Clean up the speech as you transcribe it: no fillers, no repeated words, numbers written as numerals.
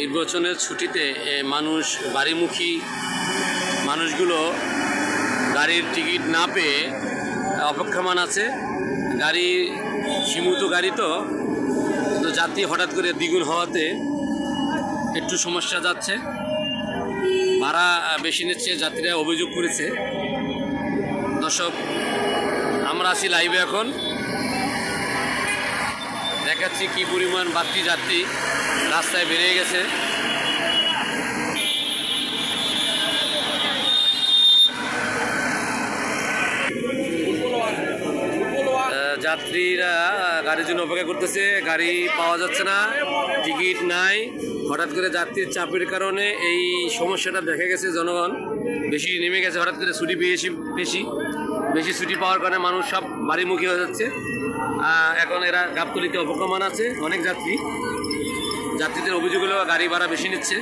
নির্বাচনের ছুটিতে মানুষ বাড়িমুখী মানুষগুলো গাড়ির টিকিট না পেয়ে অপেক্ষমান আছে। গাড়ি সীমিত গাড়ি তো যাত্রী হঠাৎ করে দ্বিগুণ হওয়াতে একটু সমস্যা যাচ্ছে, ভাড়া বেশি নিচ্ছে, যাত্রীরা অভিযোগ করেছে। দর্শক, আমরা আছি লাইভে, এখন দেখাচ্ছি কি পরিমাণ বাড়তি যাত্রী রাস্তায় বেরিয়ে গেছে। যাত্রীরা গাড়ির জন্য অপেক্ষা করতেছে, গাড়ি পাওয়া যাচ্ছে না, টিকিট নাই। হঠাৎ করে যাত্রীর চাপের কারণে এই সমস্যাটা দেখা গেছে। জনগণ বেশি নেমে গেছে, হঠাৎ করে ছুটি বেশি ছুটি পাওয়ার কারণে মানুষ সব বাড়িমুখী হয়ে যাচ্ছে। এখন এরা গাবতলীতে অপেক্ষমান আছে অনেক যাত্রীদের অভিযোগ হলো গাড়ি ভাড়া বেশি নিচ্ছে।